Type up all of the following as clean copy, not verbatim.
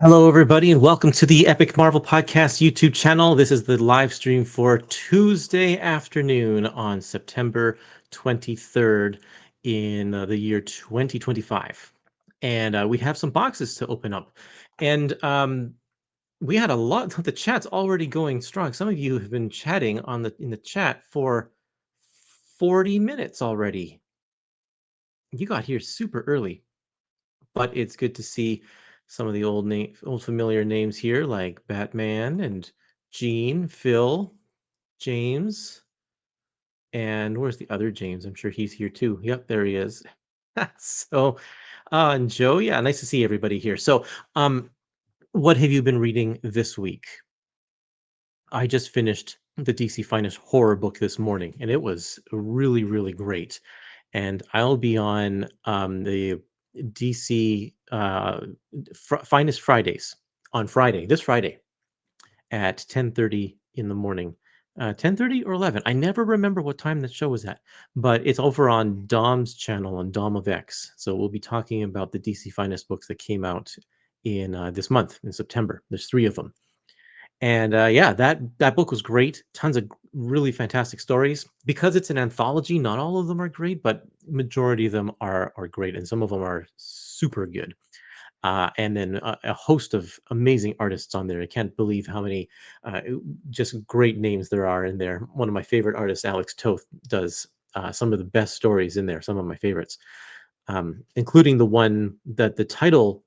Hello, everybody, and welcome to the Epic Marvel Podcast YouTube channel. This is the live stream for Tuesday afternoon on September 23rd in the year 2025. And we have some boxes to open up. And we had a lot, the chat's already going strong. Some of you have been chatting in the chat for 40 minutes already. You got here super early. But it's good to see some of the old familiar names here, like Batman and Gene, Phil, James, and where's the other James? I'm sure he's here too. Yep, there he is. So, and Joe, yeah, nice to see everybody here. So, what have you been reading this week? I just finished the DC Finest horror book this morning, and it was really, really great. And I'll be on the DC Finest Fridays on Friday, this Friday at 10:30 in the morning. 10:30 or 11. I never remember what time that show was at, but it's over on Dom's channel on Dom of X. So we'll be talking about the DC Finest books that came out in this month in September. There's 3 of them. And yeah, that book was great. Tons of really fantastic stories. Because it's an anthology, not all of them are great, but majority of them are great, and some of them are super good. And then a host of amazing artists on there. I can't believe how many just great names there are in there. One of my favorite artists, Alex Toth, does some of the best stories in there. Some of my favorites, including the one that the title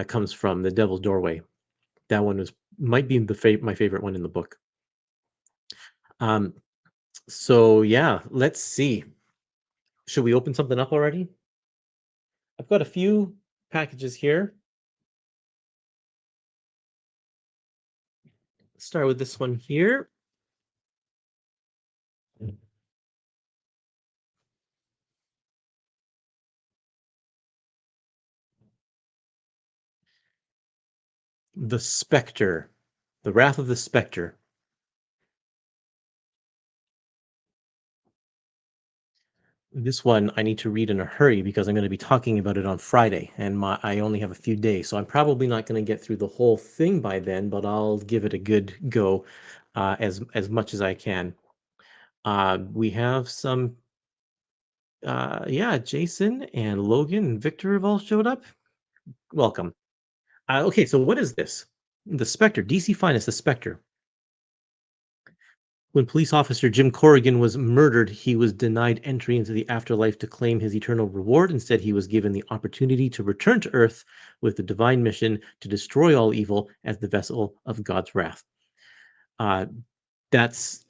comes from, "The Devil's Doorway." That one might be my favorite one in the book. Um, so yeah, let's see. Should we open something up already? I've got a few packages here. Let's start with this one here. The Spectre. The Wrath of the Spectre. This one I need to read in a hurry because I'm going to be talking about it on Friday, and I only have a few days, so I'm probably not going to get through the whole thing by then, but I'll give it a good go as much as I can. We have some, yeah, Jason and Logan and Victor have all showed up. Welcome. Okay, so what is this? The Spectre, DC Finest, the Spectre. When police officer Jim Corrigan was murdered, he was denied entry into the afterlife to claim his eternal reward. Instead, he was given the opportunity to return to Earth with the divine mission to destroy all evil as the vessel of God's wrath. Uh, that's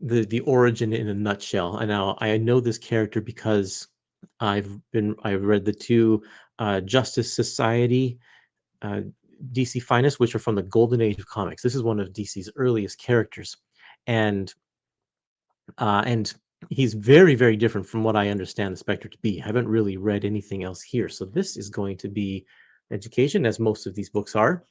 the origin in a nutshell. And now I know this character because I've read the 2 Justice Society uh, DC Finest, which are from the golden age of comics. This is one of DC's earliest characters, and and he's very, very different from what I understand the Spectre to be. I haven't really read anything else here, so this is going to be education, as most of these books are.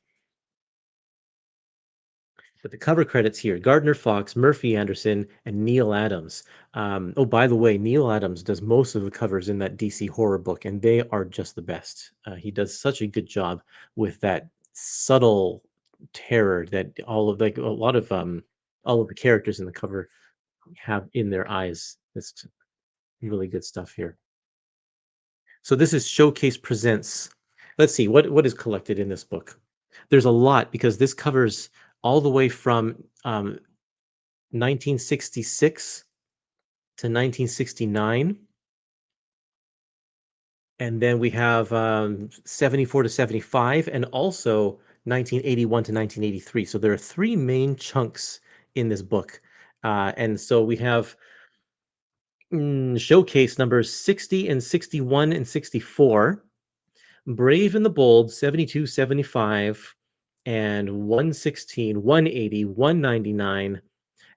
But the cover credits here: Gardner Fox, Murphy Anderson, and Neil Adams. Oh, by the way, Neil Adams does most of the covers in that DC horror book, and they are just the best. He does such a good job with that subtle terror that a lot of all of the characters in the cover have in their eyes. It's really good stuff here. So this is Showcase Presents. Let's see what is collected in this book. There's a lot because this covers all the way from 1966 to 1969, and then we have 74 to 75, and also 1981 to 1983. So there are 3 main chunks in this book, and so we have showcase numbers 60 and 61 and 64. Brave and the Bold, 72, 75, and 116, 180, 199,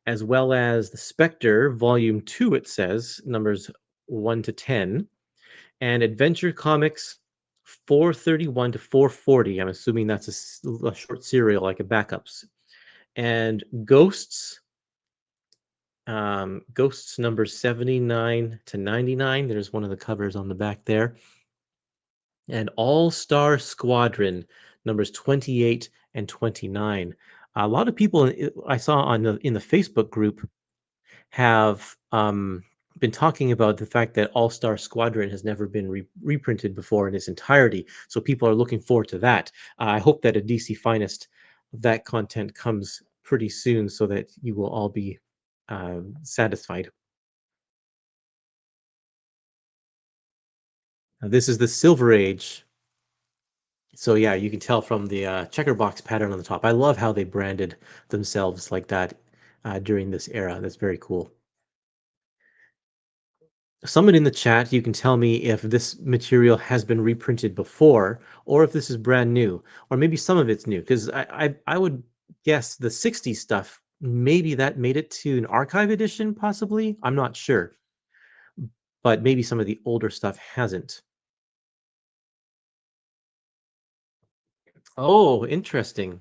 as well as the Spectre, Volume 2, it says, numbers 1 to 10, and Adventure Comics 431 to 440. I'm assuming that's a short serial, like a backups. And Ghosts numbers 79 to 99. There's one of the covers on the back there. And All Star Squadron numbers 28 and 29. A lot of people I saw on in the Facebook group have been talking about the fact that All Star Squadron has never been reprinted before in its entirety. So people are looking forward to that. I hope that a DC Finest of that content comes pretty soon so that you will all be satisfied. This is the Silver Age. So yeah, you can tell from the checker box pattern on the top. I love how they branded themselves like that during this era. That's very cool. Someone in the chat, you can tell me if this material has been reprinted before, or if this is brand new, or maybe some of it's new. Because I would guess the '60s stuff, maybe that made it to an archive edition, possibly. I'm not sure, but maybe some of the older stuff hasn't. Oh, interesting.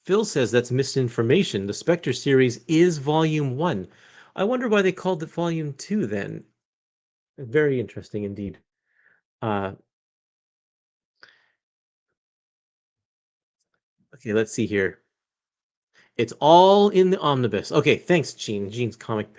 Phil says that's misinformation. The Spectre series is volume one. I wonder why they called it volume two then. Very interesting indeed. Uh, okay, let's see here. It's all in the omnibus. Okay, thanks, Gene. Gene's comic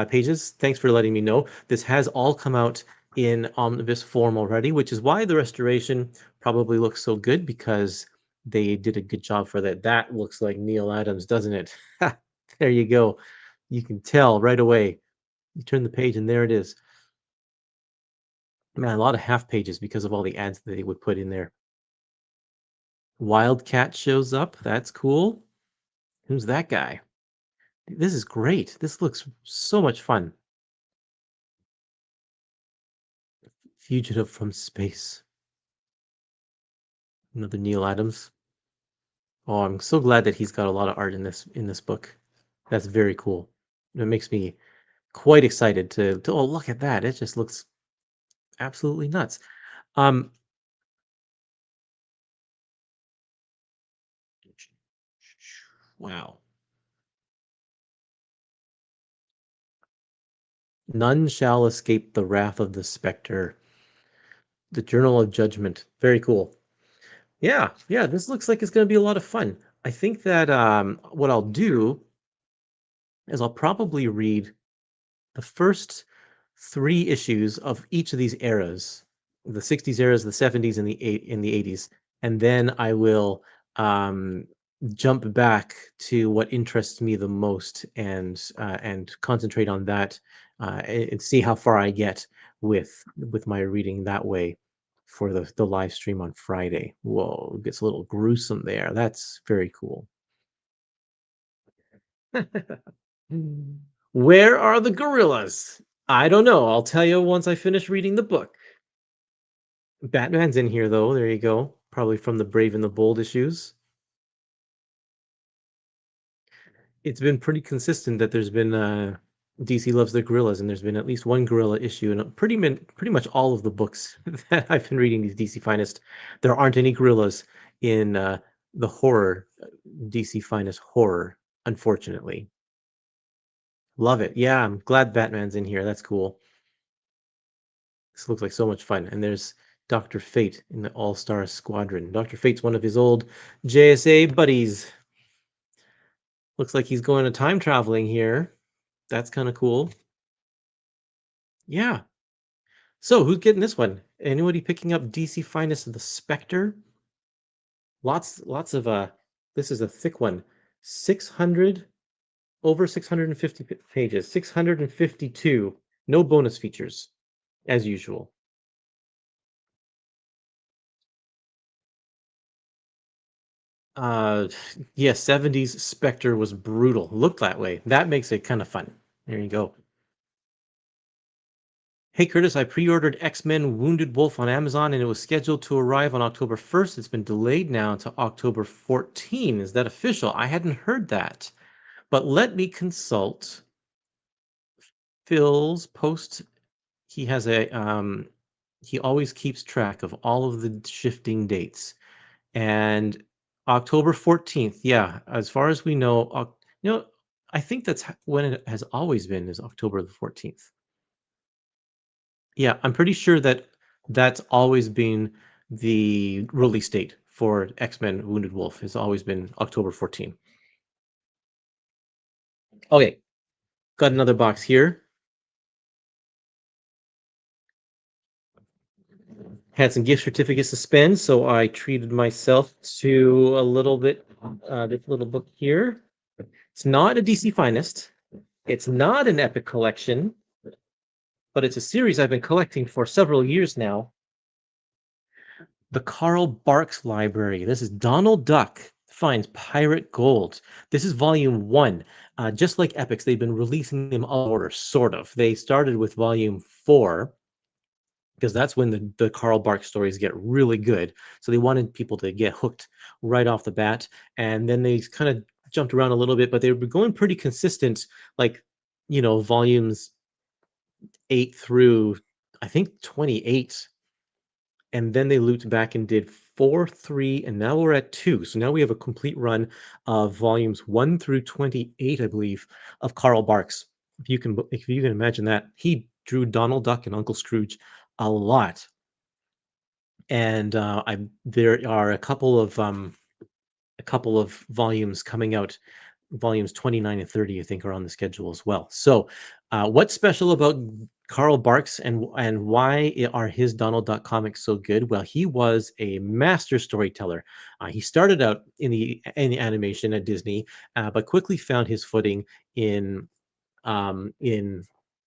pages. Thanks for letting me know. This has all come out in omnibus form already, which is why the restoration probably looks so good because they did a good job for that. That looks like Neil Adams, doesn't it? There you go. You can tell right away. You turn the page and there it is. Man, a lot of half pages because of all the ads that they would put in there. Wildcat shows up. That's cool. Who's that guy? This is great. This looks so much fun. Fugitive from Space. Another Neil Adams. Oh, I'm so glad that he's got a lot of art in this book. That's very cool. It makes me quite excited to oh look at that. It just looks absolutely nuts. Um wow. None shall escape the wrath of the Spectre. The Journal of Judgment. Very cool. Yeah, yeah, this looks like it's going to be a lot of fun. I think that what I'll do is I'll probably read the first three issues of each of these eras, the '60s eras, the '70s, and the '80s, and then I will um, jump back to what interests me the most and concentrate on that and see how far I get with my reading that way for the live stream on Friday. Whoa, it gets a little gruesome there. That's very cool. Where are the gorillas? I don't know. I'll tell you once I finish reading the book. Batman's in here, though. There you go. Probably from the Brave and the Bold issues. It's been pretty consistent that there's been DC loves their gorillas, and there's been at least one gorilla issue in pretty much all of the books that I've been reading these DC Finest. There aren't any gorillas in the horror DC Finest horror, unfortunately. Love it. Yeah, I'm glad Batman's in here. That's cool. This looks like so much fun. And there's Dr. Fate in the All-Star Squadron. Dr. Fate's one of his old JSA buddies. Looks like he's going to time traveling here. That's kind of cool. Yeah. So who's getting this one? Anybody picking up DC Finest of the Spectre? Lots of this is a thick one. 600 over 650 pages. 652. No bonus features as usual. Uh, yeah, '70s Spectre was brutal. Looked that way. That makes it kind of fun. There you go. Hey Curtis, I pre-ordered X-Men Wounded Wolf on Amazon and it was scheduled to arrive on October 1st. It's been delayed now to October 14. Is that official? I hadn't heard that. But let me consult Phil's post. He has a he always keeps track of all of the shifting dates. And October 14th, yeah, as far as we know, you know, I think that's when it has always been is October the 14th. Yeah, I'm pretty sure that that's always been the release date for X-Men Wounded Wolf has always been October 14. Okay, got another box here. Had some gift certificates to spend, so I treated myself to a little bit, this little book here. It's not a DC Finest. It's not an Epic collection, but it's a series I've been collecting for several years now. The Carl Barks Library. This is Donald Duck finds pirate gold. This is volume 1. Just like Epics, they've been releasing them all in order, sort of. They started with volume 4 because that's when the Carl Barks stories get really good. So they wanted people to get hooked right off the bat. And then they kind of jumped around a little bit, but they were going pretty consistent, like, volumes 8 through, I think, 28. And then they looped back and did 4, 3, and now we're at 2. So now we have a complete run of volumes 1 through 28, I believe, of Carl Barks. If you can imagine that, he drew Donald Duck and Uncle Scrooge a lot. And there are a couple of volumes coming out. Volumes 29 and 30, I think, are on the schedule as well. So, what's special about Carl Barks, and why are his Donald Duck comics so good? Well, he was a master storyteller. He started out in the animation at Disney, but quickly found his footing in um, in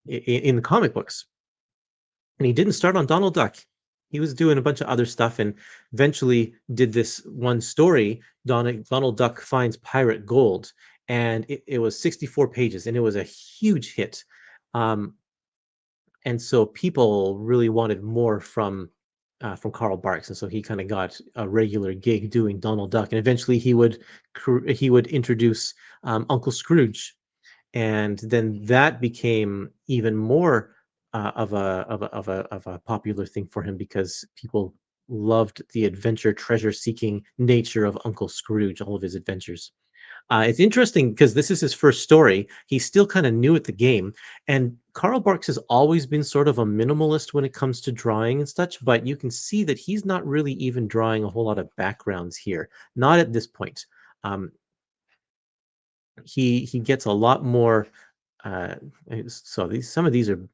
in the comic books. And he didn't start on Donald Duck. He was doing a bunch of other stuff and eventually did this one story, Donald Duck Finds Pirate Gold. And it was 64 pages and it was a huge hit. Um, and so people really wanted more from Carl Barks. And so he kind of got a regular gig doing Donald Duck. And eventually he would introduce Uncle Scrooge, and then that became even more of a popular thing for him because people loved the adventure treasure seeking nature of Uncle Scrooge, all of his adventures. It's interesting because this is his first story. He's still kind of new at the game, and Carl Barks has always been sort of a minimalist when it comes to drawing and such. But you can see that he's not really even drawing a whole lot of backgrounds here, not at this point. Um, he gets a lot more. Uh, so some of these are,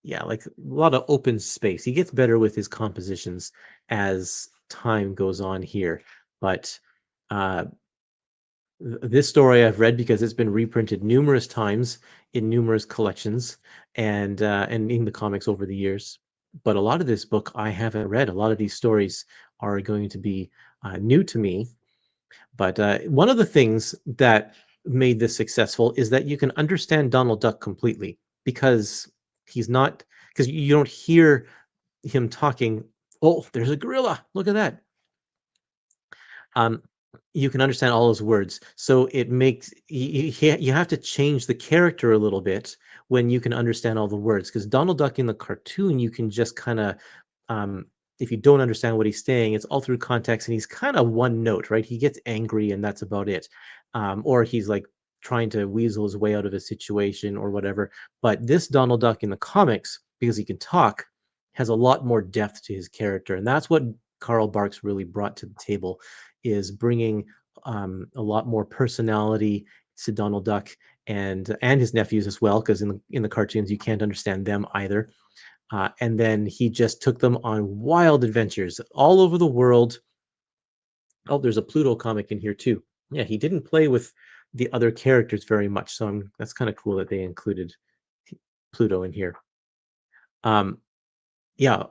yeah, like a lot of open space. He gets better with his compositions as time goes on here, but uh, this story I've read because it's been reprinted numerous times in numerous collections and in the comics over the years. But a lot of this book I haven't read. A lot of these stories are going to be new to me, but one of the things that made this successful is that you can understand Donald Duck completely because he's not, because you don't hear him talking. Oh, there's a gorilla. Look at that. Um, you can understand all his words. So it makes you have to change the character a little bit when you can understand all the words. Because Donald Duck in the cartoon, you can just kind of, um, if you don't understand what he's saying, it's all through context, and he's kind of one note, right? He gets angry, and that's about it. Or he's like trying to weasel his way out of a situation or whatever. But this Donald Duck in the comics, because he can talk, has a lot more depth to his character, and that's what Carl Barks really brought to the table, is bringing a lot more personality to Donald Duck and his nephews as well, because in the cartoons you can't understand them either. And then he just took them on wild adventures all over the world. Oh, there's a Pluto comic in here too. Yeah, he didn't play with the other characters very much, so that's kind of cool that they included Pluto in here. Um, Yeah,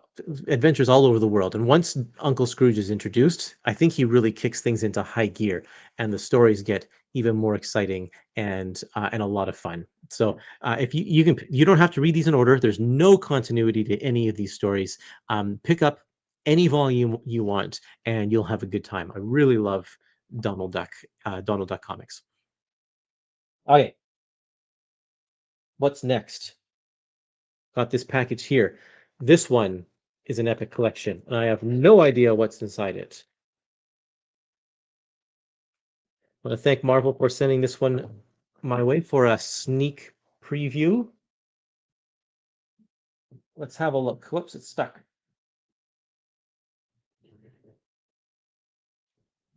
adventures all over the world. And once Uncle Scrooge is introduced, I think he really kicks things into high gear, and the stories get even more exciting and a lot of fun. So if you don't have to read these in order. There's no continuity to any of these stories. Pick up any volume you want, and you'll have a good time. I really love Donald Duck, Donald Duck comics. Okay, what's next? Got this package here. This one is an Epic collection, and I have no idea what's inside it. I want to thank Marvel for sending this one my way for a sneak preview. Let's have a look. Whoops, it's stuck.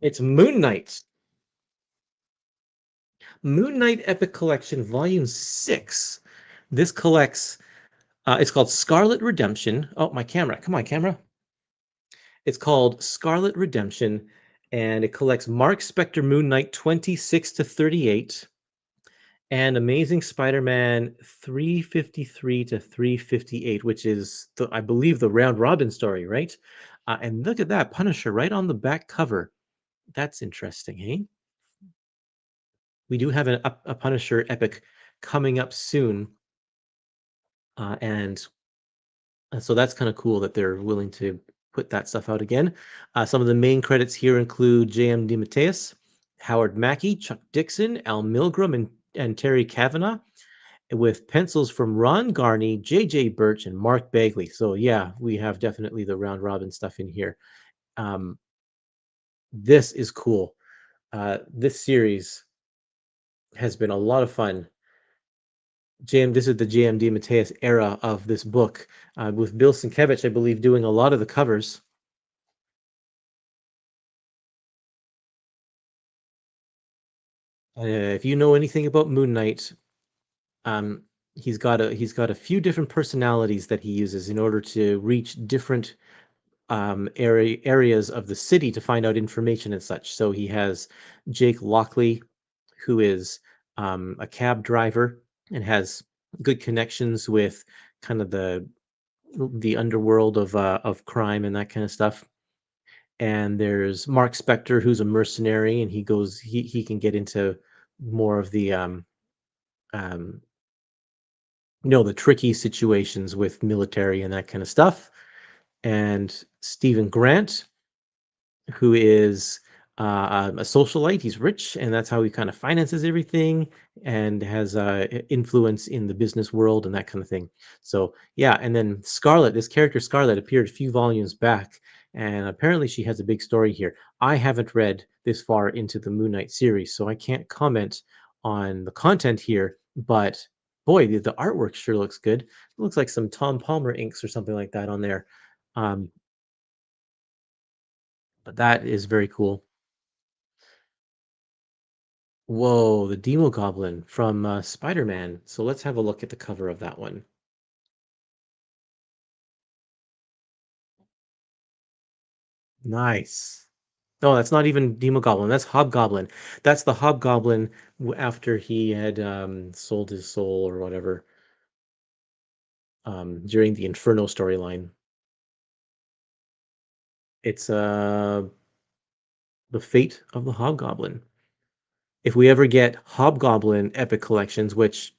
It's Moon Knight. Moon Knight Epic Collection, Volume 6. This collects, it's called Scarlet Redemption. Oh, my camera. Come on, camera. It's called Scarlet Redemption, and it collects Mark Spectre Moon Knight 26 to 38 and Amazing Spider-Man 353 to 358, which is, I believe, the round robin story, right? And look at that, Punisher right on the back cover. That's interesting, hey? We do have a Punisher epic coming up soon, and so that's kind of cool that they're willing to put that stuff out again. Some of the main credits here include J.M. DeMatteis, Howard Mackey, Chuck Dixon, Al Milgrom, and Terry Kavanagh, with pencils from Ron Garney, J.J. Birch, and Mark Bagley. So yeah, we have definitely the round robin stuff in here. Um, this is cool. This series has been a lot of fun. This is the JMD Mateus era of this book, with Bill Sienkiewicz, I believe, doing a lot of the covers. If you know anything about Moon Knight, um, he's got a few different personalities that he uses in order to reach different areas of the city to find out information and such. So he has Jake Lockley, who is a cab driver and has good connections with kind of the underworld of crime and that kind of stuff. And there's Mark Spector, who's a mercenary, and he can get into more of the um, the tricky situations with military and that kind of stuff. And Stephen Grant, who is a socialite. He's rich, and that's how he kind of finances everything, and has influence in the business world and that kind of thing. So yeah, and then Scarlet, this character Scarlet, appeared a few volumes back, and apparently she has a big story here. I haven't read this far into the Moon Knight series, so I can't comment on the content here. But boy, the artwork sure looks good. It looks like some Tom Palmer inks or something like that on there. Um, but that is very cool. Whoa, the Demo Goblin from Spider-Man. So let's have a look at the cover of that one. Nice. No, that's not even Demo Goblin. That's Hobgoblin. That's the Hobgoblin after he had sold his soul or whatever, during the Inferno storyline. It's the fate of the Hobgoblin. If we ever get Hobgoblin epic collections, which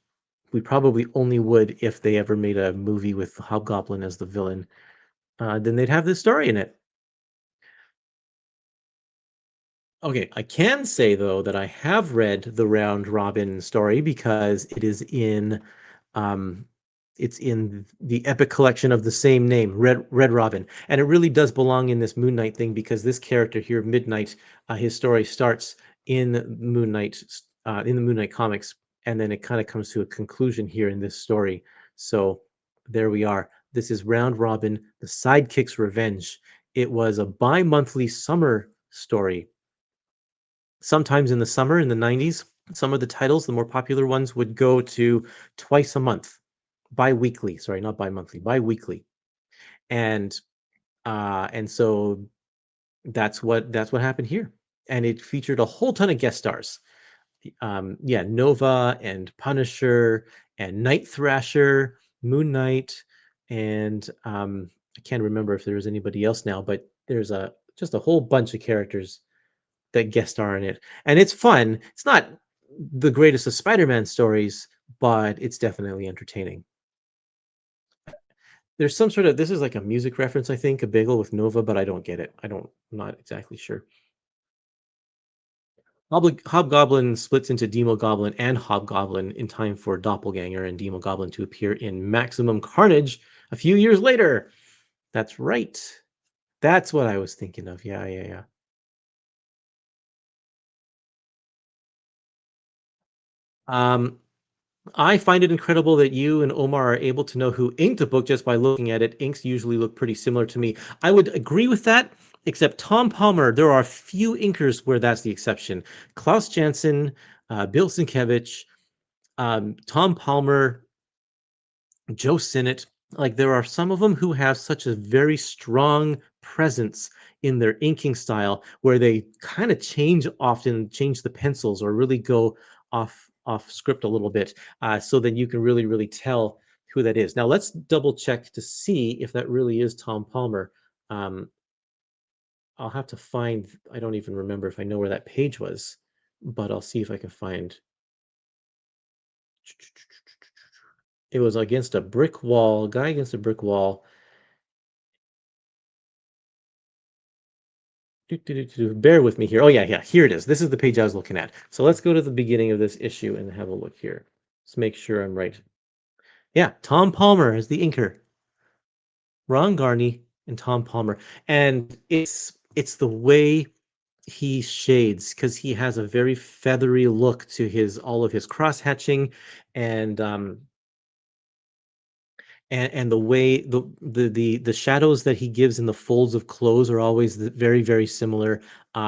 we probably only would if they ever made a movie with Hobgoblin as the villain, then they'd have this story in it. Okay, I can say though that I have read the round robin story because um it's in the epic collection of the same name, Red Robin. And it really does belong in this Moon Knight thing because this character here, Midnight, his story starts in Moon Knight, in the Moon Knight comics, and then it kind of comes to a conclusion here in this story. So there we are. This is Round Robin, the Sidekick's Revenge. It was a bi-monthly summer story. Sometimes in the summer in the 90s, some of the titles, the more popular ones, would go to twice a month, bi-weekly, sorry, not bi-monthly, bi-weekly. And so that's what happened here. And it featured a whole ton of guest stars. Yeah, Nova and Punisher and Night Thrasher, Moon Knight, and I can't remember if there's anybody else now, but there's a just a whole bunch of characters that guest star in it. And it's fun. It's not the greatest of Spider-Man stories, but it's definitely entertaining. There's some sort of this is like a music reference, I think, a bagel with Nova, but I don't get it. I'm not exactly sure. Hobgoblin splits into Demo Goblin and Hobgoblin in time for Doppelganger and Demo Goblin to appear in Maximum Carnage a few years later. That's right. That's what I was thinking of. Yeah, yeah, yeah. Um, I find it incredible that you and Omar are able to know who inked a book just by looking at it. Inks usually look pretty similar to me. I would agree with that, Except Tom Palmer, there are a few inkers where that's the exception. Klaus Janson, Bill Sienkiewicz, Tom Palmer, Joe Sinnott. Like there are some of them who have such a very strong presence in their inking style where they kind of change the pencils or really go off script a little bit, so that you can really tell who that is. Now let's double check to see if that really is Tom Palmer. Um, I'll have to find. I don't even remember if I know where that page was, but I'll see if I can find. It was against a brick wall, guy against a brick wall. Bear with me here. Oh, yeah, here it is. This is the page I was looking at. So let's go to the beginning of this issue and have a look here. Let's make sure I'm right. Yeah, Tom Palmer is the inker. Ron Garney and Tom Palmer. And it's the way he shades because he has a very feathery look to his all of his cross hatching and and the way the shadows that he gives in the folds of clothes are always very similar.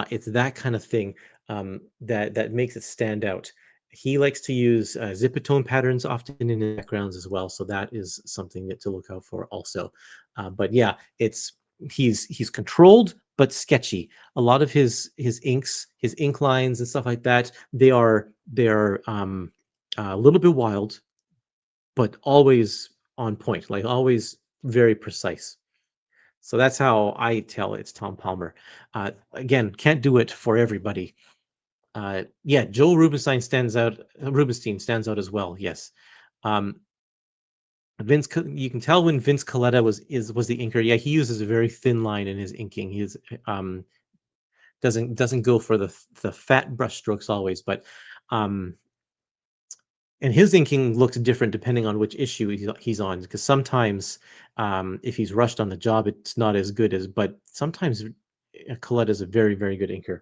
It's that kind of thing, that makes it stand out. He likes to use zipatone patterns often in his backgrounds as well, so that is something to look out for also. But yeah, it's he's controlled but sketchy. A lot of his inks, his ink lines and stuff like that, they are a little bit wild but always on point, like always very precise. So that's how I tell it's Tom Palmer. Again, can't do it for everybody. Yeah, Joel Rubenstein stands out. Rubenstein stands out as well. Yes, um, You can tell when Vince Coletta was the inker. Yeah, he uses a very thin line in his inking. He is doesn't go for the fat brush strokes always, but um, and his inking looks different depending on which issue he's on, because sometimes if he's rushed on the job, it's not as good as, but sometimes Colette is a very good inker.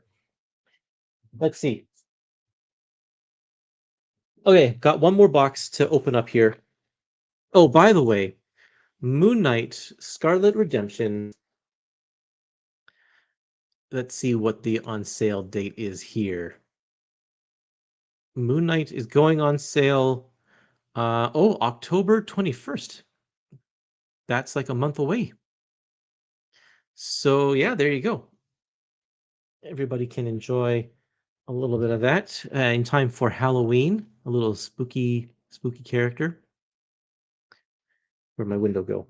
Let's see. Okay, got one more box to open up here. Oh, by the way, Moon Knight Scarlet Redemption. Let's see what the on sale date is here. Moon Knight is going on sale. October 21st. That's like a month away. So yeah, there you go. Everybody can enjoy a little bit of that in time for Halloween. A little spooky character. Where'd my window go?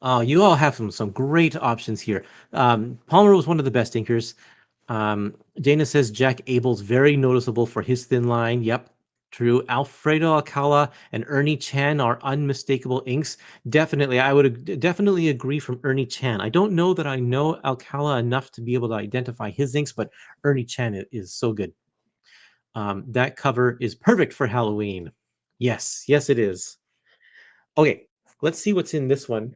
Oh, you all have some great options here. Palmer was one of the best inkers. Dana says Jack Abel's very noticeable for his thin line. Yep, true. Alfredo Alcala and Ernie Chan are unmistakable inks. Definitely, I would definitely agree from Ernie Chan. I don't know that I know Alcala enough to be able to identify his inks, but Ernie Chan is so good. That cover is perfect for Halloween. Yes, it is. Okay, let's see what's in this one.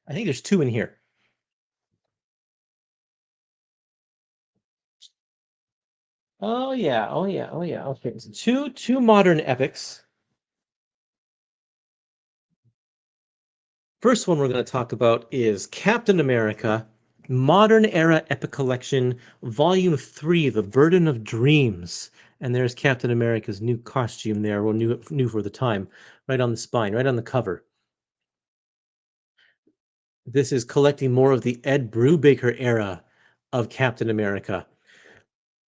I think there's two in here. Oh yeah. Okay, so two modern epics. First one we're going to talk about is Captain America, Modern Era Epic Collection, Volume 3, The Burden of Dreams. And there's Captain America's new costume there, or new for the time, right on the spine, right on the cover. This is collecting more of the Ed Brubaker era of Captain America.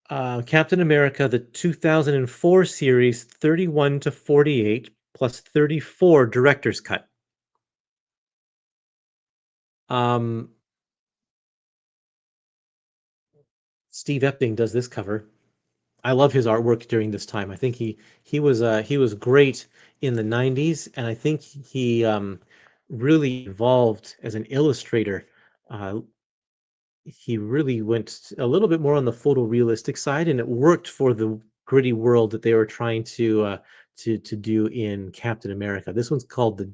Captain America, the 2004 series, 31 to 48, plus 34 director's cut. Um, Steve Epting does this cover. I love his artwork during this time. I think he was great in the 90s, and I think he really evolved as an illustrator. Uh, he really went a little bit more on the photorealistic side, and it worked for the gritty world that they were trying to do in Captain America. This one's called the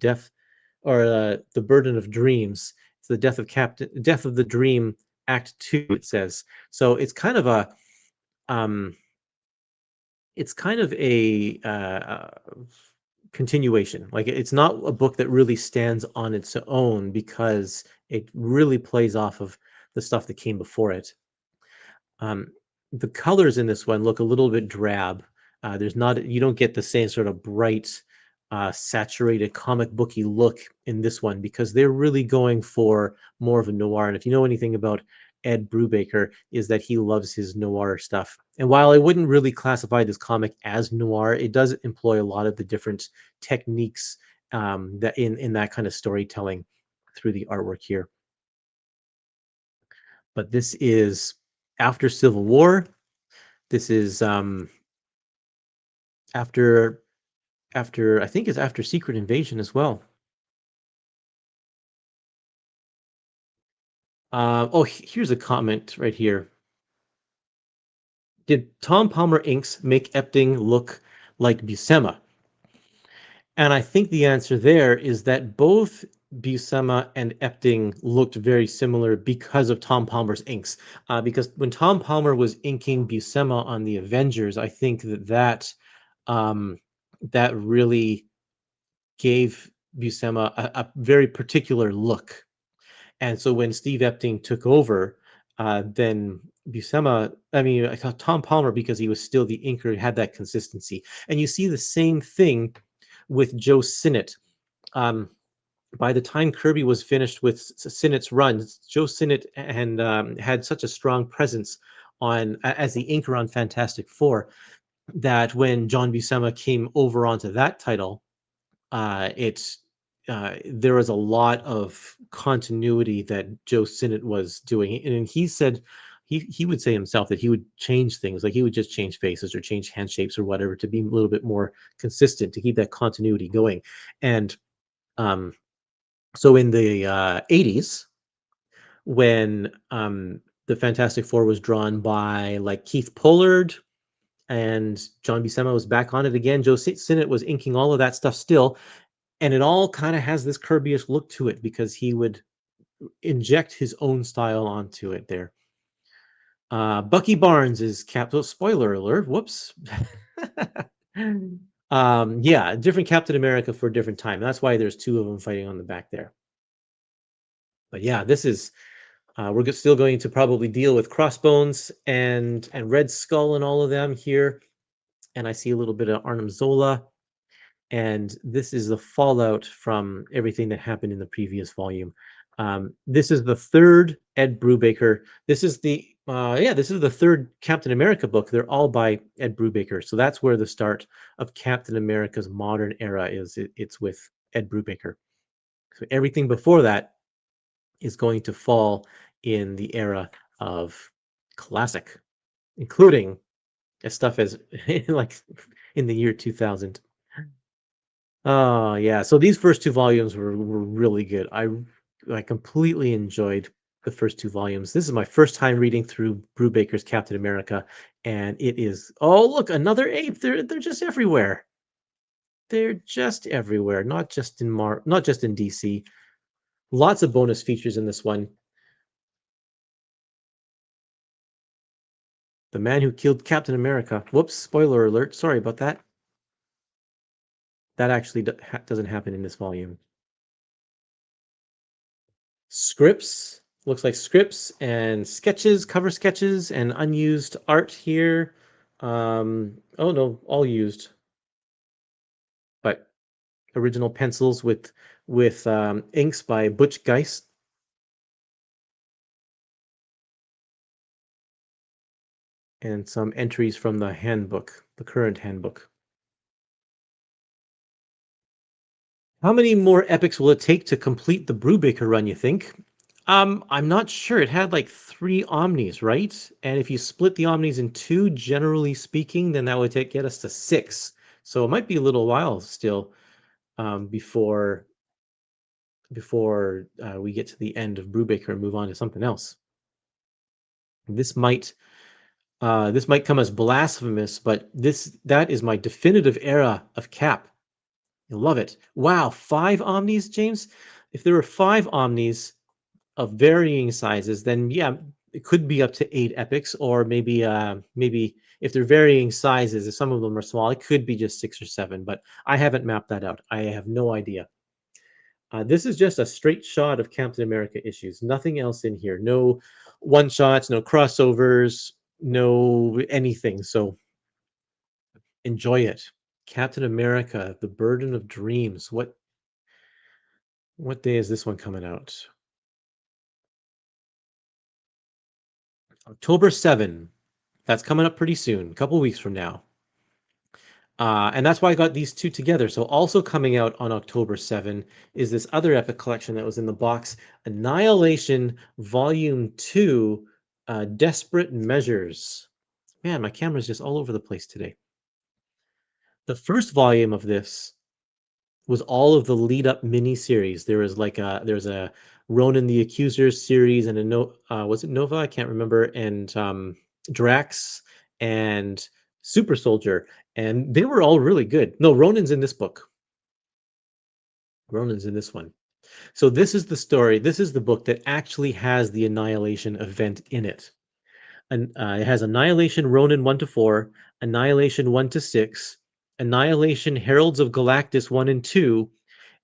Burden of Dreams. It's the Death of the Dream Act 2, it says. So it's kind of um, it's kind of a continuation. Like it's not a book that really stands on its own because it really plays off of the stuff that came before it. Um, the colors in this one look a little bit drab. There's not you don't get the same sort of bright, saturated comic booky look in this one because they're really going for more of a noir. And if you know anything about Ed Brubaker, is that he loves his noir stuff. And while I wouldn't really classify this comic as noir, it does employ a lot of the different techniques that in that kind of storytelling through the artwork here. But this is after Civil War. This is after I think it's after Secret Invasion as well. Oh, here's a comment right here. Did Tom Palmer inks make Epting look like Buscema? And I think the answer there is that both Buscema and Epting looked very similar because of Tom Palmer's inks. Because when Tom Palmer was inking Buscema on the Avengers, I think um, that really gave Buscema a very particular look. And so when Steve Epting took over, then Buscema, I mean, I thought Tom Palmer, because he was still the inker, had that consistency. And you see the same thing with Joe Sinnott. Um, by the time Kirby was finished with Sinnott's run, Joe Sinnott and had such a strong presence on as the inker on Fantastic Four that when John Buscema came over onto that title, it's there was a lot of continuity that Joe Sinnott was doing, and he said he would say himself that he would change things, like he would just change faces or change hand shapes or whatever to be a little bit more consistent to keep that continuity going. And um, so in the 80s, when the Fantastic Four was drawn by like Keith Pollard and John Buscema was back on it again, Joe Sinnott was inking all of that stuff still, and it all kind of has this Kirby-ish look to it because he would inject his own style onto it there. Bucky Barnes is Captain. Spoiler alert! Whoops. Yeah, different Captain America for a different time. That's why there's two of them fighting on the back there. But yeah, this is we're still going to probably deal with Crossbones and Red Skull and all of them here. And I see a little bit of Arnim Zola. And this is the fallout from everything that happened in the previous volume. This is the third Ed Brubaker. This is the third Captain America book. They're all by Ed Brubaker. So that's where the start of Captain America's modern era is. It's with Ed Brubaker. So everything before that is going to fall in the era of classic, including stuff as like in the year 2000. Oh yeah, so these first two volumes were really good. I completely enjoyed the first two volumes. This is my first time reading through Brubaker's Captain America, and it is oh look, another ape. They're just everywhere. They're just everywhere, not just in DC. Lots of bonus features in this one. The man who killed Captain America. Whoops, spoiler alert. Sorry about that. That actually doesn't happen in this volume. Scripts, looks like scripts and sketches, cover sketches, and unused art here. Oh no, all used, but original pencils with inks by Butch Geist and some entries from the handbook, the current handbook. How many more epics will it take to complete the Brubaker run, you think? I'm not sure. It had like 3 Omnis, right? And if you split the Omnis in two, generally speaking, then that would get us to 6. So it might be a little while still before we get to the end of Brubaker and move on to something else. This might this might come as blasphemous, but that is my definitive era of Cap. I love it. Wow, 5 Omnis, James. If there were 5 Omnis of varying sizes, then yeah, it could be up to 8 epics, or maybe if they're varying sizes, if some of them are small, it could be just 6 or 7, but I haven't mapped that out. I have no idea. This is just a straight shot of Captain America issues. Nothing else in here. No one shots, no crossovers, no anything. So enjoy it. Captain America: The Burden of Dreams. What day is this one coming out? October 7. That's coming up pretty soon, a couple weeks from now. And that's why I got these two together. So also coming out on October 7 is this other Epic collection that was in the box, Annihilation Volume 2, Desperate Measures. Man, my camera's just all over the place today. The first volume of this was all of the lead up mini series. There's a Ronan the Accuser series and a no was it Nova? I can't remember, and Drax and Super Soldier, and they were all really good. No, Ronan's in this book. Ronan's in this one. So this is the story. This is the book that actually has the Annihilation event in it. And it has Annihilation Ronin 1 to 4, Annihilation 1 to 6, Annihilation Heralds of Galactus 1 and 2,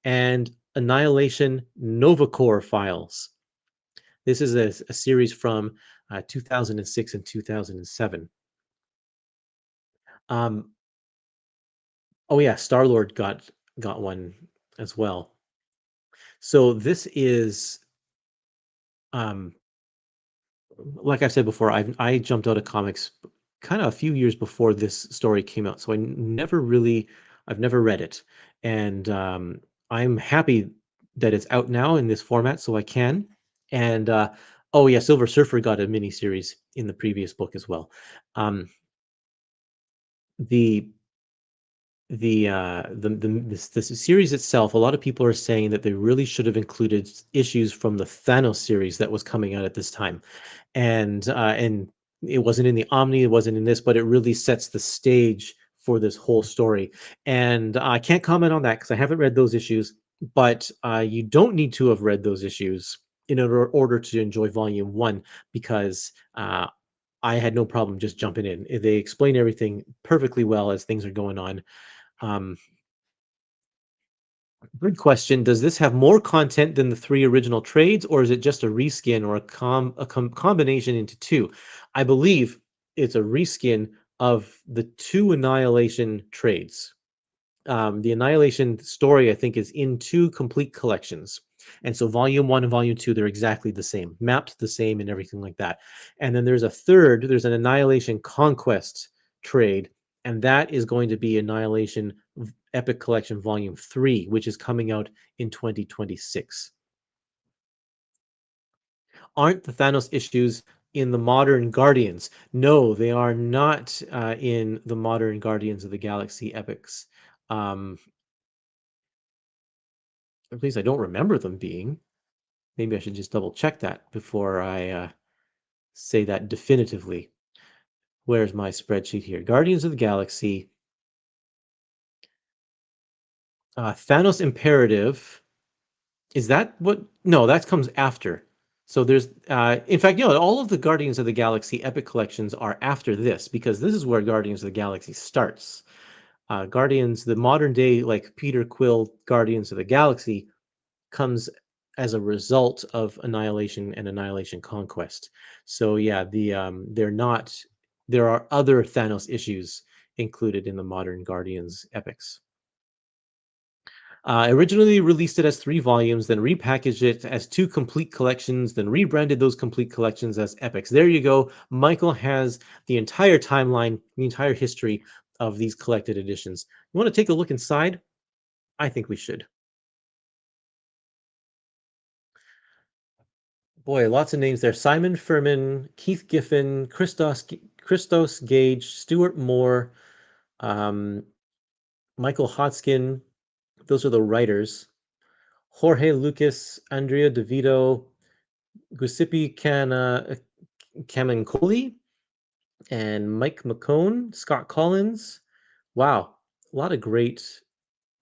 and Annihilation Nova Corps Files. This is a series from 2006 and 2007. Um, oh yeah, Star Lord got one as well. So this is um, like I said before, I jumped out of comics kind of a few years before this story came out, so I've never read it, and I'm happy that it's out now in this format, so I can. And oh yeah, Silver Surfer got a mini series in the previous book as well. Um, the this series itself, a lot of people are saying that they really should have included issues from the Thanos series that was coming out at this time, and it wasn't in the Omni, it wasn't in this, but it really sets the stage for this whole story. And I can't comment on that because I haven't read those issues, but you don't need to have read those issues in order to enjoy Volume One, because I had no problem just jumping in. They explain everything perfectly well as things are going on. Um, Good question. Does this have more content than the three original trades, or is it just a reskin or combination into two? I believe it's a reskin of the two Annihilation trades. The Annihilation story, I think, is in two complete collections. And so volume one and volume two, they're exactly the same, mapped the same and everything like that. And then there's an Annihilation Conquest trade, and that is going to be Annihilation Epic Collection Volume 3, which is coming out in 2026. Aren't the Thanos issues in the modern Guardians? No, they are not in the modern Guardians of the Galaxy epics. Um, At least I don't remember them being. Maybe I should just double check that before I say that definitively. Where's my spreadsheet here? Guardians of the Galaxy, Thanos Imperative. Is that what? No, that comes after. So in fact, all of the Guardians of the Galaxy Epic collections are after this, because this is where Guardians of the Galaxy starts. Guardians, the modern day, like Peter Quill Guardians of the Galaxy, comes as a result of Annihilation and Annihilation Conquest. So yeah, they're not. There are other Thanos issues included in the modern Guardians epics. Originally released it as 3 volumes, then repackaged it as 2 complete collections, then rebranded those complete collections as epics. There you go. Michael has the entire timeline, the entire history of these collected editions. You want to take a look inside? I think we should. Boy, lots of names there. Simon Furman, Keith Giffen, Christos Gage, Stuart Moore, um, Michael Hotskin. Those are the writers. Jorge Lucas, Andrea DeVito, Giuseppe Camancoli, and Mike McCone, Scott Collins. Wow, a lot of great,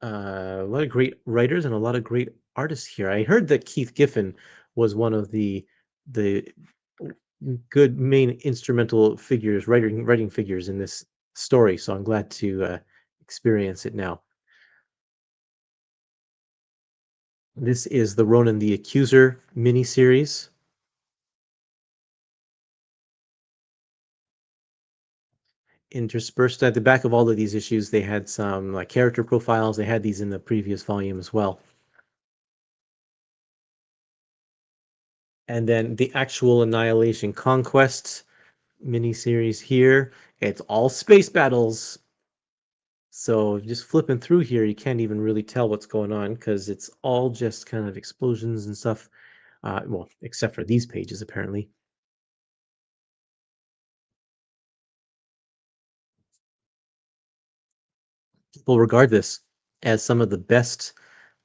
a lot of great writers and a lot of great artists here. I heard that Keith Giffen was one of the good main instrumental figures, writing figures in this story. So I'm glad to experience it now. This is the Ronan the Accuser miniseries. Interspersed at the back of all of these issues, they had some like character profiles. They had these in the previous volume as well. And then the actual Annihilation Conquest miniseries here. It's all space battles. So just flipping through here, you can't even really tell what's going on because it's all just kind of explosions and stuff. Well, except for these pages, apparently. People regard this as some of the best,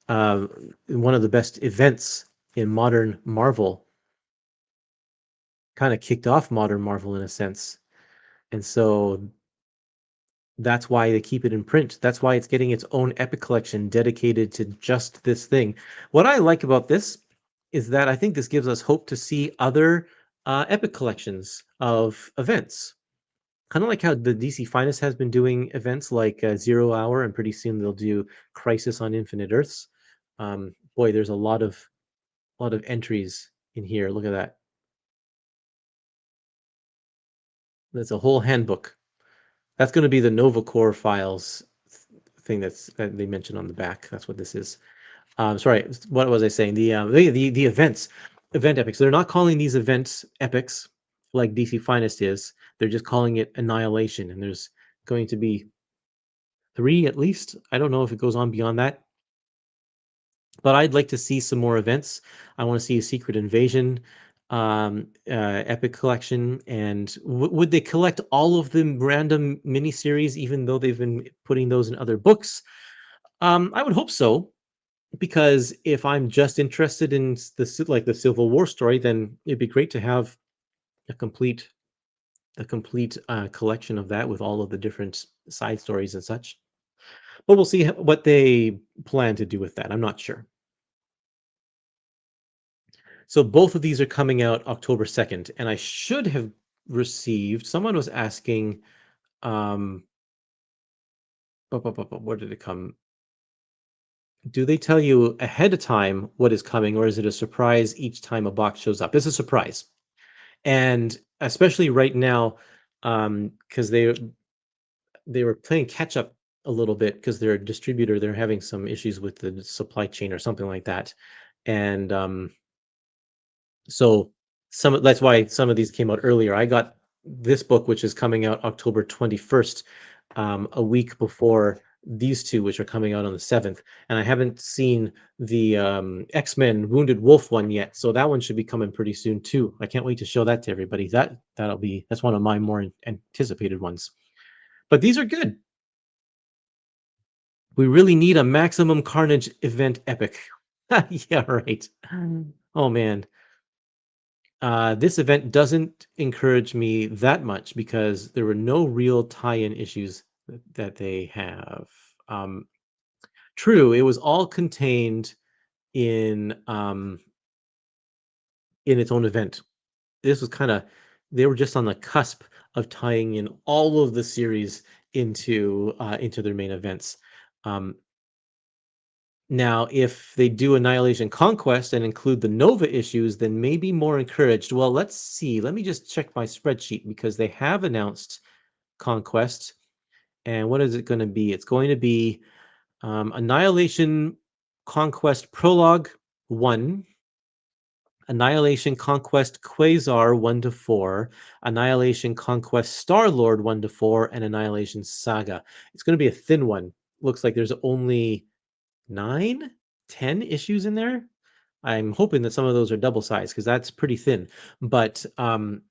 uh, one of the best events in modern Marvel. Kind of kicked off modern Marvel in a sense, and so that's why they keep it in print. That's why it's getting its own epic collection dedicated to just this thing. What I like about this is that I think this gives us hope to see other epic collections of events. Kind of like how the DC Finest has been doing events like Zero Hour, and pretty soon they'll do Crisis on Infinite Earths. Boy, there's a lot of entries in here. Look at that. That's a whole handbook. That's going to be the Nova Core files thing that they mentioned on the back. That's what this is. Sorry, what was I saying? The event epics. They're not calling these events epics like DC Finest is. They're just calling it Annihilation, and there's going to be three at least. I don't know if it goes on beyond that, but I'd like to see some more events. I want to see a Secret Invasion epic collection, and would they collect all of the random miniseries, even though they've been putting those in other books? I would hope so, because if I'm just interested in like the Civil War story, then it'd be great to have a complete collection of that with all of the different side stories and such. But we'll see what they plan to do with that. I'm not sure. So both of these are coming out October 2nd, and I should have received. Someone was asking, um, where did it come? Do they tell you ahead of time what is coming, or is it a surprise each time a box shows up? It's a surprise. And especially right now, because they were playing catch up a little bit because their distributor, they're having some issues with the supply chain or something like that. And so that's why some of these came out earlier. I got this book, which is coming out October 21st, a week before these two, which are coming out on the 7th. And I haven't seen the X-Men Wounded Wolf one yet, so that one should be coming pretty soon too. I can't wait to show that to everybody. That's one of my more anticipated ones. But these are good. We really need a Maximum Carnage event epic. Yeah, right. Oh man. This event doesn't encourage me that much because there were no real tie-in issues that they have. Um, True, it was all contained in its own event. This was kind of they were just on the cusp of tying in all of the series into their main events. Um, Now, if they do Annihilation Conquest and include the Nova issues, then maybe more encouraged. Well, let's see. Let me just check my spreadsheet because they have announced Conquest. And what is it going to be? It's going to be Annihilation Conquest Prologue 1, Annihilation Conquest Quasar 1 to 4, Annihilation Conquest Star Lord 1 to 4, and Annihilation Saga. It's going to be a thin one. Looks like there's only 9, 10 issues in there. I'm hoping that some of those are double sized because that's pretty thin. But no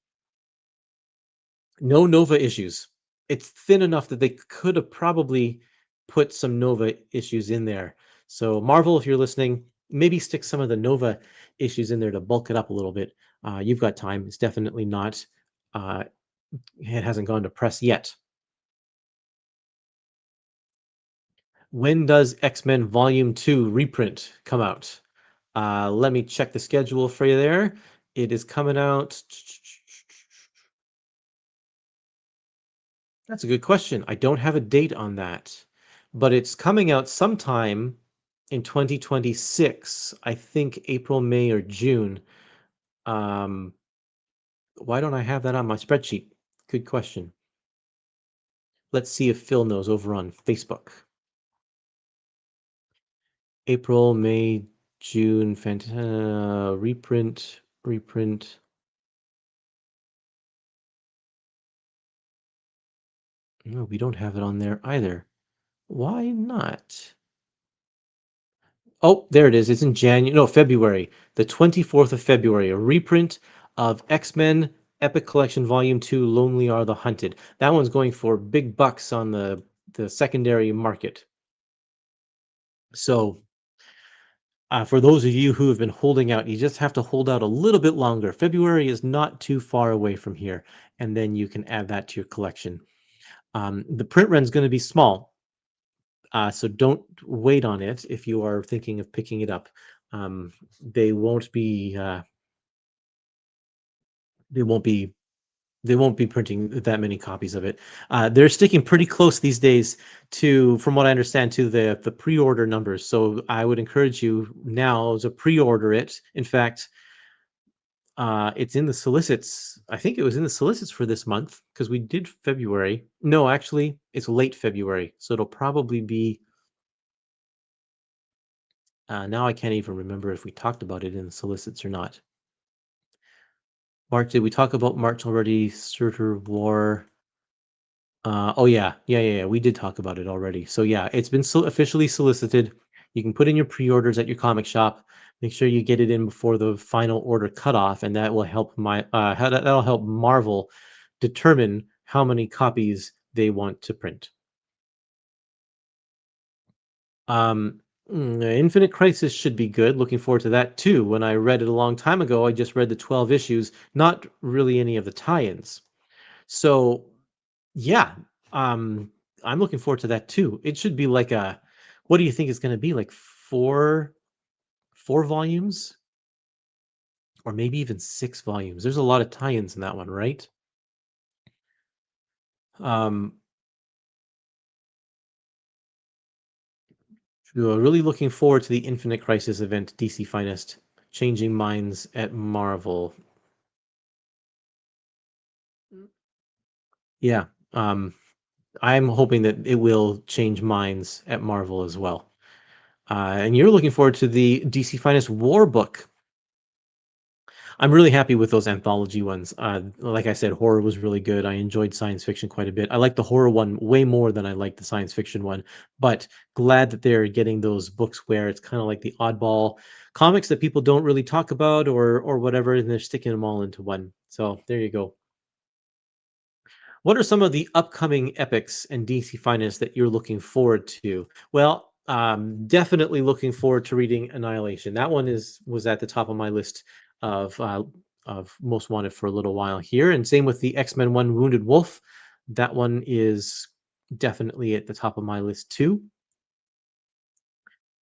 Nova issues. It's thin enough that they could have probably put some Nova issues in there. So Marvel, if you're listening, maybe stick some of the Nova issues in there to bulk it up a little bit. You've got time. It's definitely not. Uh, it hasn't gone to press yet. When does X-Men Volume 2 reprint come out? Let me check the schedule for you there. It is coming out. That's a good question. I don't have a date on that, but it's coming out sometime in 2026. I think April, May, or June. Um, why don't I have that on my spreadsheet? Good question. Let's see if Phil knows over on Facebook. April, May, June, reprint. No, we don't have it on there either. Why not? Oh, there it is. It's in January, no, February, the 24th of February, a reprint of X-Men Epic Collection Volume 2, Lonely Are the Hunted. That one's going for big bucks on the secondary market. So, for those of you who have been holding out, you just have to hold out a little bit longer. February is not too far away from here, and then you can add that to your collection. The print run's going to be small, so don't wait on it if you are thinking of picking it up. They won't be they won't be they won't be printing that many copies of it. They're sticking pretty close these days to, from what I understand, to the pre-order numbers. So I would encourage you now to pre-order it. In fact, it's in the solicits. I think it was in the solicits for this month because we did February. No, actually, it's late February, so it'll probably be. Now I can't even remember if we talked about it in the solicits or not. March, did we talk about March already? Surtur War. Oh yeah. We did talk about it already. So yeah, it's been officially solicited. You can put in your pre-orders at your comic shop. Make sure you get it in before the final order cutoff, and that will help that'll help Marvel determine how many copies they want to print. Um, Infinite Crisis should be good. Looking forward to that too. When I read it a long time ago, I just read the 12 issues, not really any of the tie-ins. So yeah, um, I'm looking forward to that too. It should be like a, what do you think it's going to be? Like four volumes, or maybe even 6 volumes. There's a lot of tie-ins in that one, right? Um, really looking forward to the Infinite Crisis event, DC Finest, changing minds at Marvel. Yeah, um, I'm hoping that it will change minds at Marvel as well. And you're looking forward to the DC Finest War book. I'm really happy with those anthology ones. Like I said, horror was really good. I enjoyed science fiction quite a bit. I like the horror one way more than I like the science fiction one, but glad that they're getting those books where it's kind of like the oddball comics that people don't really talk about or whatever, and they're sticking them all into one. So there you go. What are some of the upcoming epics and DC Finest that you're looking forward to? Well, definitely looking forward to reading Annihilation. That one was at the top of my list of uh, of most wanted for a little while here, and same with the X-Men one, Wounded Wolf. That one is definitely at the top of my list too.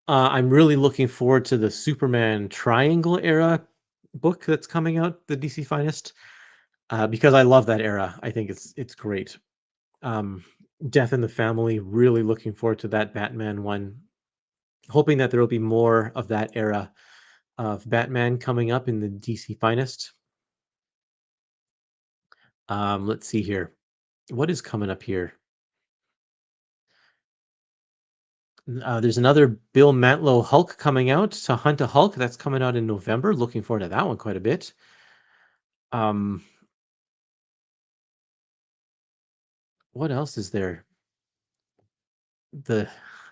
I'm really looking forward to the Superman Triangle era book that's coming out, the DC Finest, because I love that era. I think it's great. Um, Death in the Family, really looking forward to that Batman one. Hoping that there will be more of that era of Batman coming up in the DC Finest. Let's see here. What is coming up here? There's another Bill Mantlo Hulk coming out. To Hunt a Hulk. That's coming out in November. Looking forward to that one quite a bit. Um, what else is there? The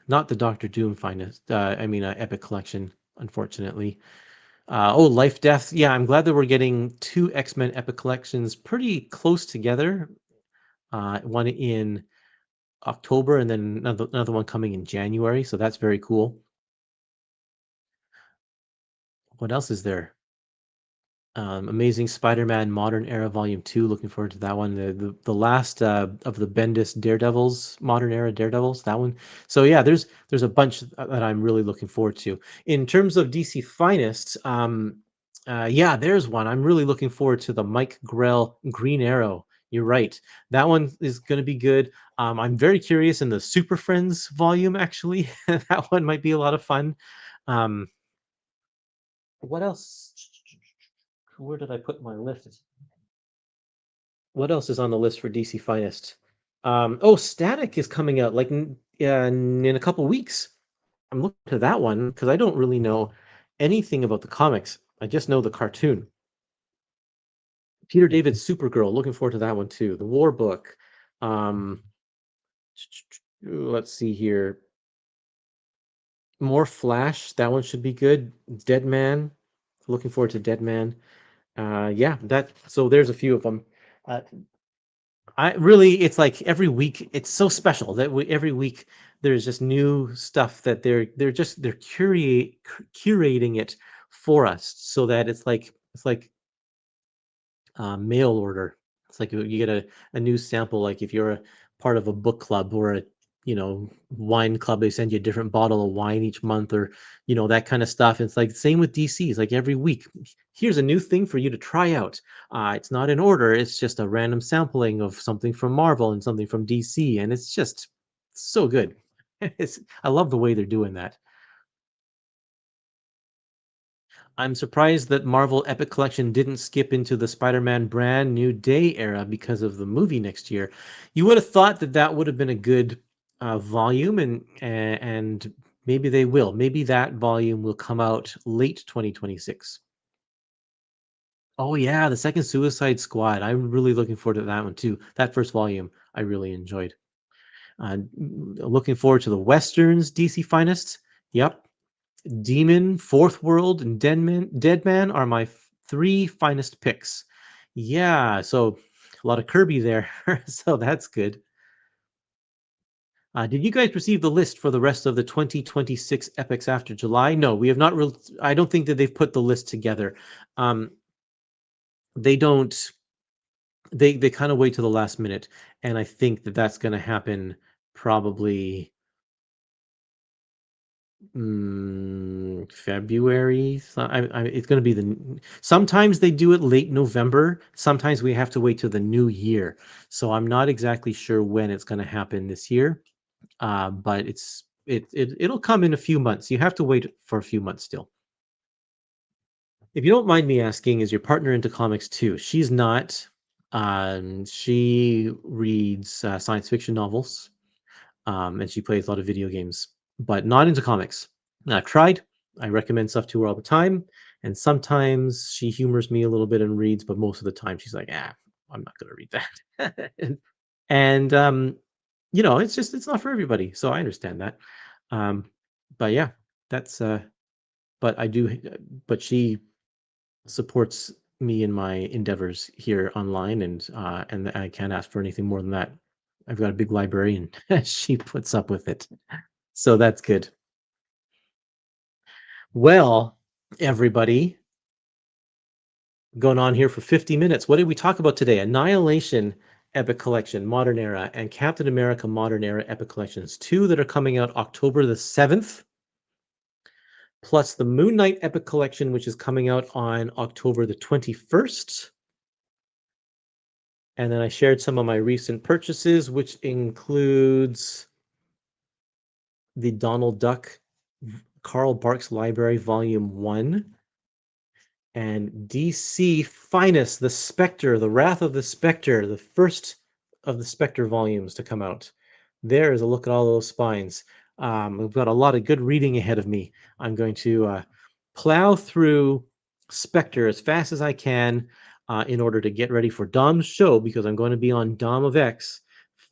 Not the Doctor Doom finest. Epic Collection. Unfortunately, Life Death. Yeah, I'm glad that we're getting two X-Men Epic Collections pretty close together. One in October and then another one coming in January. So that's very cool. What else is there? Amazing Spider-Man Modern Era Volume 2. Looking forward to that one. The last of the Bendis Daredevils, Modern Era Daredevils, that one. So yeah, there's a bunch that I'm really looking forward to. In terms of DC Finest, yeah, there's one. I'm really looking forward to the Mike Grell Green Arrow. You're right. That one is going to be good. I'm very curious in the Super Friends volume. Actually, that one might be a lot of fun. Um, what else? Where did I put my list? What else is on the list for DC Finest? Oh, Static is coming out like in a couple weeks. I'm looking to that one because I don't really know anything about the comics. I just know the cartoon. Peter David's Supergirl. Looking forward to that one too. The War Book. Um, let's see here. More Flash. That one should be good. Dead Man. Looking forward to Dead Man. Yeah, that. So there's a few of them. Uh, I really, it's like every week, it's so special that every week there's just new stuff that they're curating it for us so that it's like mail order. It's like you get a new sample. Like if you're a part of a book club or a wine club, they send you a different bottle of wine each month, or that kind of stuff. It's like same with DC. It's like every week, here's a new thing for you to try out. It's not in order. It's just a random sampling of something from Marvel and something from DC, and it's just so good. I love the way they're doing that. I'm surprised that Marvel Epic Collection didn't skip into the Spider-Man Brand New Day era because of the movie next year. You would have thought that that would have been a good volume, and maybe they will. Maybe that volume will come out late 2026. Oh yeah, the second Suicide Squad. I'm really looking forward to that one too. That first volume I really enjoyed. Looking forward to the Westerns DC Finest. Yep, Demon, Fourth World, and Deadman are my three finest picks. Yeah, so a lot of Kirby there, so that's good. Did you guys receive the list for the rest of the 2026 epics after July? No, we have not. I don't think that they've put the list together. Um, they don't. They kind of wait to the last minute, and I think that that's going to happen probably February. It's going to be sometimes they do it late November. Sometimes we have to wait till the new year. So I'm not exactly sure when it's going to happen this year. But it'll come in a few months. You have to wait for a few months still. If you don't mind me asking, is your partner into comics too? She's not. She reads science fiction novels, and she plays a lot of video games, but not into comics. And I've tried. I recommend stuff to her all the time, and sometimes she humors me a little bit and reads, but most of the time she's like, "Ah, I'm not going to read that." and it's not for everybody, so I understand that. Um, but yeah, that's. But I do. But she supports me in my endeavors here online, and I can't ask for anything more than that. I've got a big library, and she puts up with it, so that's good. Well, everybody, going on here for 50 minutes. What did we talk about today? Annihilation Epic Collection, Modern Era, and Captain America Modern Era Epic Collections, two that are coming out October the 7th, plus the Moon Knight Epic Collection, which is coming out on October the 21st. And then I shared some of my recent purchases, which includes the Donald Duck Carl Barks Library Volume 1 and DC Finest, the Spectre, the Wrath of the Spectre, the first of the Spectre volumes to come out. There is a look at all those spines. I've got a lot of good reading ahead of me. I'm going to plow through Spectre as fast as I can in order to get ready for Dom's show, because I'm going to be on Dom of X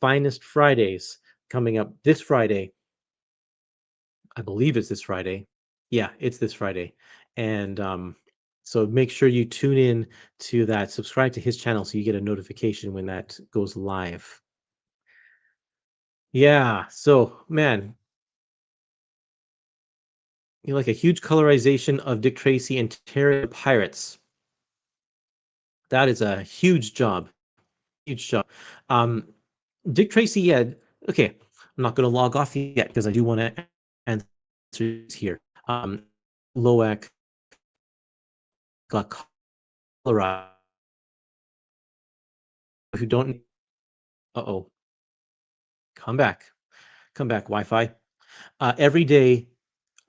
Finest Fridays coming up this Friday. I believe it's this Friday. Yeah, it's this Friday. And so make sure you tune in to that. Subscribe to his channel so you get a notification when that goes live. Yeah. So, man, you like a huge colorization of Dick Tracy and Terry Pirates. That is a huge job. Huge job. Um, Dick Tracy, yeah. Okay. I'm not going to log off yet because I do want to answer here. Loac got colorized who don't, uh-oh, come back, come back, Wi-Fi. Every day,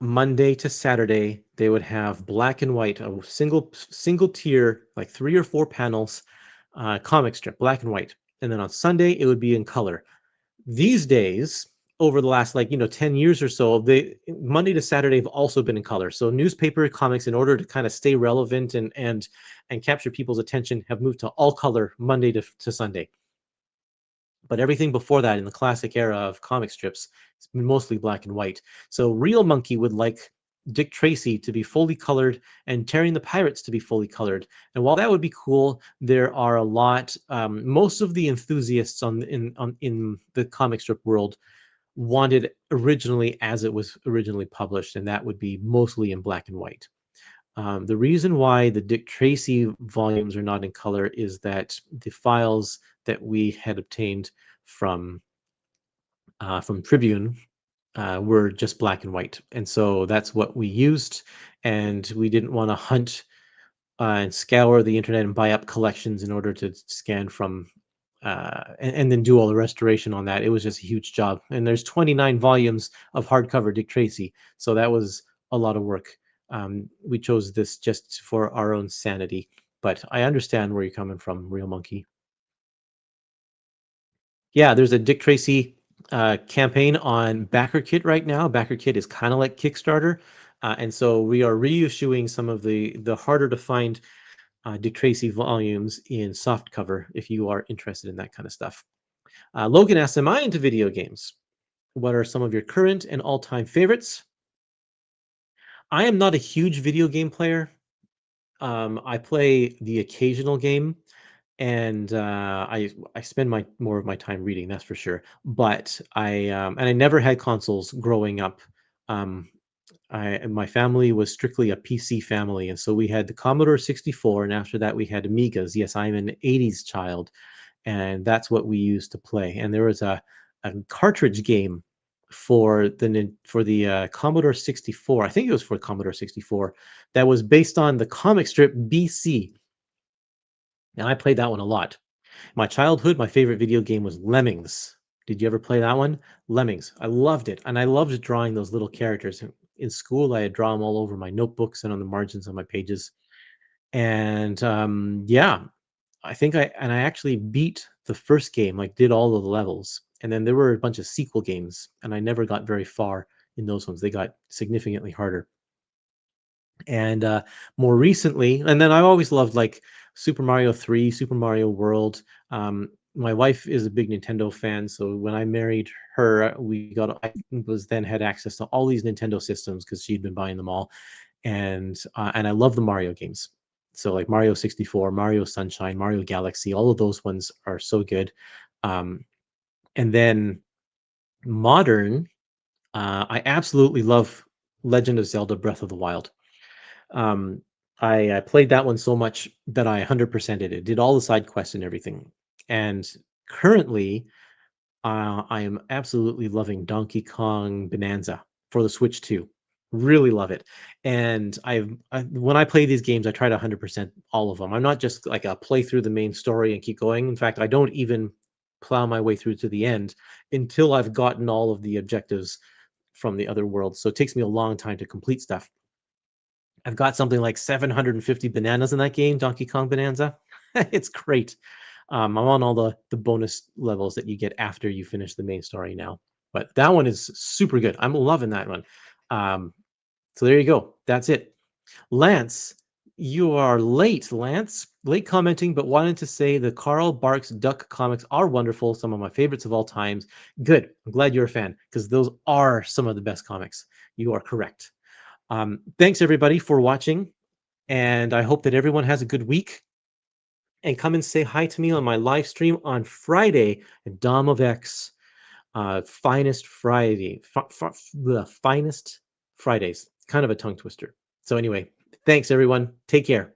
Monday to Saturday, they would have black and white, a single tier, like 3 or 4 panels, comic strip, black and white. And then on Sunday, it would be in color. These days, over the last, like, 10 years or so, they Monday to Saturday have also been in color. So newspaper comics, in order to kind of stay relevant and capture people's attention, have moved to all color Monday to Sunday. But everything before that, in the classic era of comic strips, it's been mostly black and white. So Real Monkey would like Dick Tracy to be fully colored and Terry and the Pirates to be fully colored. And while that would be cool, there are a lot. Most of the enthusiasts in the comic strip world wanted originally as it was originally published, and that would be mostly in black and white. The reason why the Dick Tracy volumes are not in color is that the files that we had obtained from Tribune were just black and white, and so that's what we used. And we didn't want to hunt and scour the internet and buy up collections in order to scan from and then do all the restoration on that. It was just a huge job. And there's 29 volumes of hardcover Dick Tracy, so that was a lot of work. We chose this just for our own sanity, but I understand where you're coming from, Real Monkey. Yeah, there's a Dick Tracy campaign on BackerKit right now. BackerKit is kind of like Kickstarter, and so we are reissuing some of the harder to find Dick Tracy volumes in softcover if you are interested in that kind of stuff. Logan asks, am I into video games? What are some of your current and all-time favorites? I am not a huge video game player. I play the occasional game, and I spend my more of my time reading, that's for sure. But I never had consoles growing up. Um, my family was strictly a PC family, and so we had the Commodore 64, and after that we had Amigas. Yes, I'm an 80s child, and that's what we used to play. And there was a cartridge game for the Commodore 64. I think it was for Commodore 64 that was based on the comic strip BC, and I played that one a lot. My childhood, my favorite video game was Lemmings. Did you ever play that one? Lemmings. I loved it, and I loved drawing those little characters. In school, I had draw them all over my notebooks and on the margins of my pages. And yeah, I actually beat the first game, like did all of the levels. And then there were a bunch of sequel games, and I never got very far in those ones. They got significantly harder. And more recently, and then I always loved like Super Mario 3, Super Mario World. My wife is a big Nintendo fan, so when I married her, I was then had access to all these Nintendo systems because she'd been buying them all, and I love the Mario games. So like Mario 64, Mario Sunshine, Mario Galaxy, all of those ones are so good. Um, and then modern, I absolutely love Legend of Zelda: Breath of the Wild. Um, I played that one so much that I 100%ed it. Did all the side quests and everything. And currently, I am absolutely loving Donkey Kong Bonanza for the Switch 2. Really love it. And when I play these games, I try to 100% all of them. I'm not just like a play through the main story and keep going. In fact, I don't even plow my way through to the end until I've gotten all of the objectives from the other worlds. So it takes me a long time to complete stuff. I've got something like 750 bananas in that game, Donkey Kong Bonanza. It's great. I'm on all the bonus levels that you get after you finish the main story now. But that one is super good. I'm loving that one. Um, so there you go. That's it. Lance, you are late, Lance. Late commenting, but wanted to say the Carl Barks Duck comics are wonderful. Some of my favorites of all times. Good. I'm glad you're a fan because those are some of the best comics. You are correct. Thanks everybody for watching, and I hope that everyone has a good week. And come and say hi to me on my live stream on Friday at Dom of X, Finest Friday, the Finest Fridays. Kind of a tongue twister. So anyway, thanks everyone. Take care.